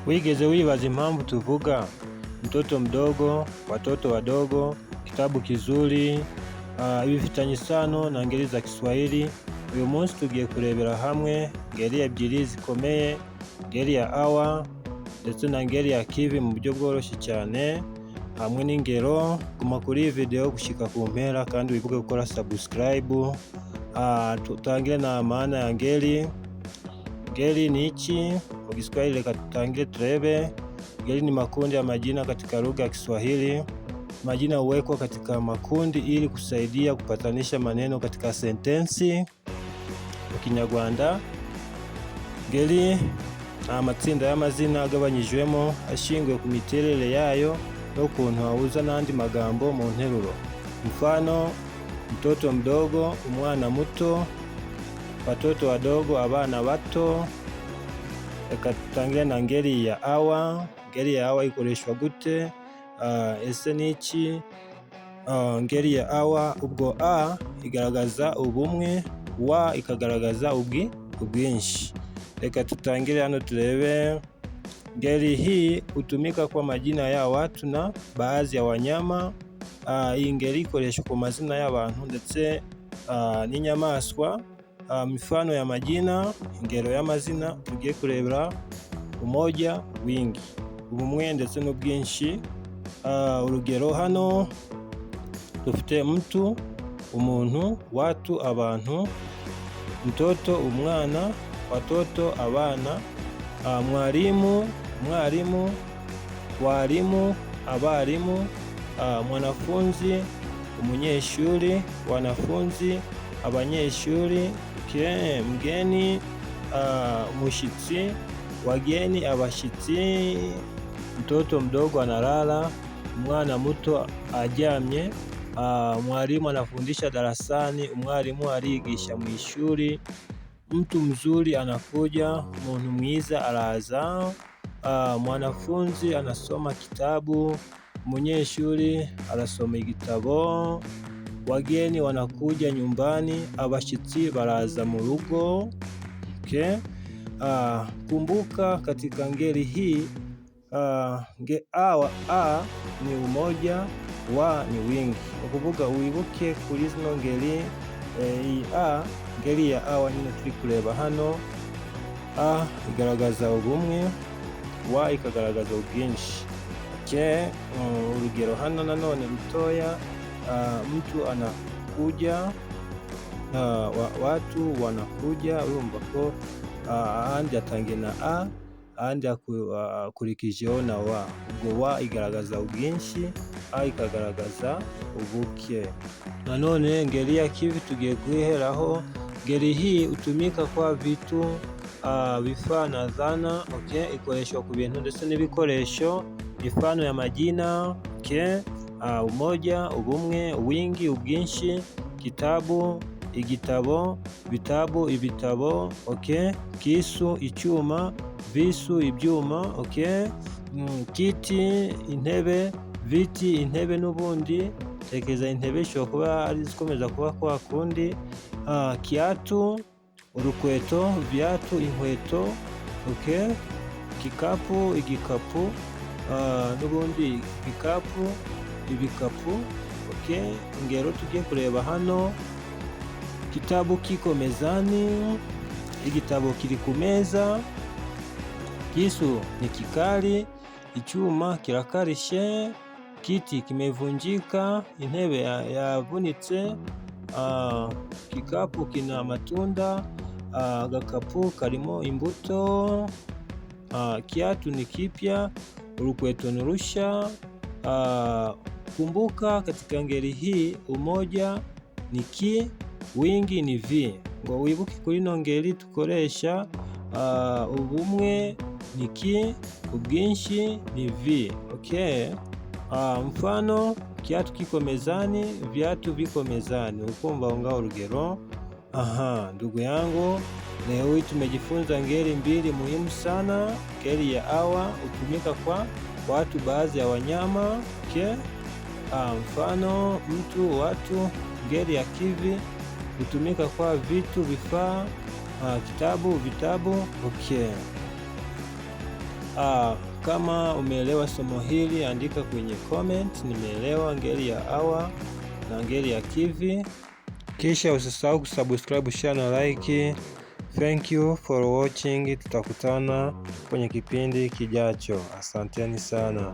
Wigeze wibaza impamvu tuvuga mtoto mdogo, watoto wadogo, kitabu kizuri, ibifitanye isano na ngeli za Kiswahili? Uyu munsi tugiye kurebera hamwe ngeli ebyiri zikomeye, ngeli ya awa ndetse na ngeli ya kivi mu buryo bworoshye cyane, hamwe n'ingero. Guma kuri iyi video gushika ku mpera kandi wibuke gukora subscribe. Tutangire na maana ya ngeli. Ngeli ni iki? Kwa Kiswahili reka tutangire turebe. Ngeli ni makundi ya majina katika lugha ya Kiswahili. Majina huwekwa katika makundi ili kusaidia kupatanisha maneno katika sentensi. Mu Kinyarwanda, ngeli amatsinda y'amazina agabanyijwemo ashingiwe ku miterere yayo n'ukuntu ahuza n'andi magambo mu nteruro. Mfano: mtoto mdogo, umwana muto; watoto wadogo, abana bato. Reka tutangire na ngeli ya awa. Ngeli ya awa ikoreshwa gute? Ese ni iki? Ngeli ya awa, ubwo a igaragaza ubumwe, wa ikagaragaza ubwinshi. Reka tutangire hano turebe. Ngeli hii hutumika kwa majina ya watu na baadhi ya wanyama. Iyi ngeli ikoreshwa ku mazina y'abantu ndetse n'inyamaswa. Mifano ya majina, ingero y'amazina tugiye kurebera: umoja, wingi, ubumwe ndetse n'ubwinshi. Urugero hano dufite mtu, umuntu; watu, abantu; mtoto, umwana; watoto, abana; mwalimu, umwarimu; walimu, abarimu; mwanafunzi, umunyeshuri; wanafunzi, abanyeshuri. Mgeni, mushitsi; wageni, abashitsi. Mtoto mdogo analala; umwana muto aryamye; mwalimu anafundisha darasani; umwalimu arigisha mu ishuri. Mtu mzuri anakuja; umuntu mwiza araza; mwanafunzi anasoma kitabu; umunyeshuri arasoma igitabo. Wageni wanakuja nyumbani; abashitsi baraza mu rugo. Kumbuka katika ngeli hii a ni umoja, wa ni wingi. Ukuvuga wibuke kuri zino ngeli. Iyi ngeli ya awa nyine turi kureba hano, a igaragaza ubumwe, wa ikagaragaza ubwinshi. Urugero hano nanone rutoya: mtu anakuja, watu wanakuja. Urumva ko ahandi atangiye na a, ahandi akurikijeho na wa. Ubwo wa igaragaza ubwinshi, a ikagaragaza ubuke. Nanone ngeli ya kivi tugiye kuiheraho. Ngeli hii hutumika kwa vitu, vifaa na dhana. Ikoreshwa ku bintu ndetse n'ibikoresho. Mifano ya majina: umoja, ubumwe, wingi, ubwinshi; kitabu, igitabo; vitabu, ibitabo. Kisu, icyuma; visu, ibyuma. Kiti, intebe; viti, intebe n'ubundi. Tekereza intebe ishobora kuba ari zikomeza kuba kwa kundi. Kiatu, urukweto; viatu, inkweto. Kikapu, igikapu n'ubundi; ibikapu, ibikapu. Ingero tugiye kureba hano: kitabu kiko mezani; igitabo kiri ku meza. Kisu ni kikali; icyuma kirakarishe. Kiti kimevunjika; intebe yavunitse. Kikapu kina matunda; agakapu karimo imbuto. Kiatu ni kipya; urukweto ni rushya. Kumbuka katika ngeli hii umoja ni ki, wingi ni vi. Ngo wibuke kuri ino ngeli tukoresha. Ubumwe ni ki, ubwinshi ni vi. Mfano: kiatu kiko mezani, viatu viko mezani. Ukumva unga urugero. Ndugu yangu, leo hii tumejifunza ngeli mbili muhimu sana. Ngeli ya awa hutumika kwa watu, baadhi ya wanyama. Mfano: mtu, watu. Ngeli ya kivi hutumika kwa vitu, vifaa, kitabu, vitabu. Kama umeelewa somo hili andika kwenye comment nimeelewa ngeli ya awa na ngeli ya kivi, kisha usisahau kusubscribe, share na like. Thank you for watching. Tutakutana kwenye kipindi kijacho. Asanteni sana.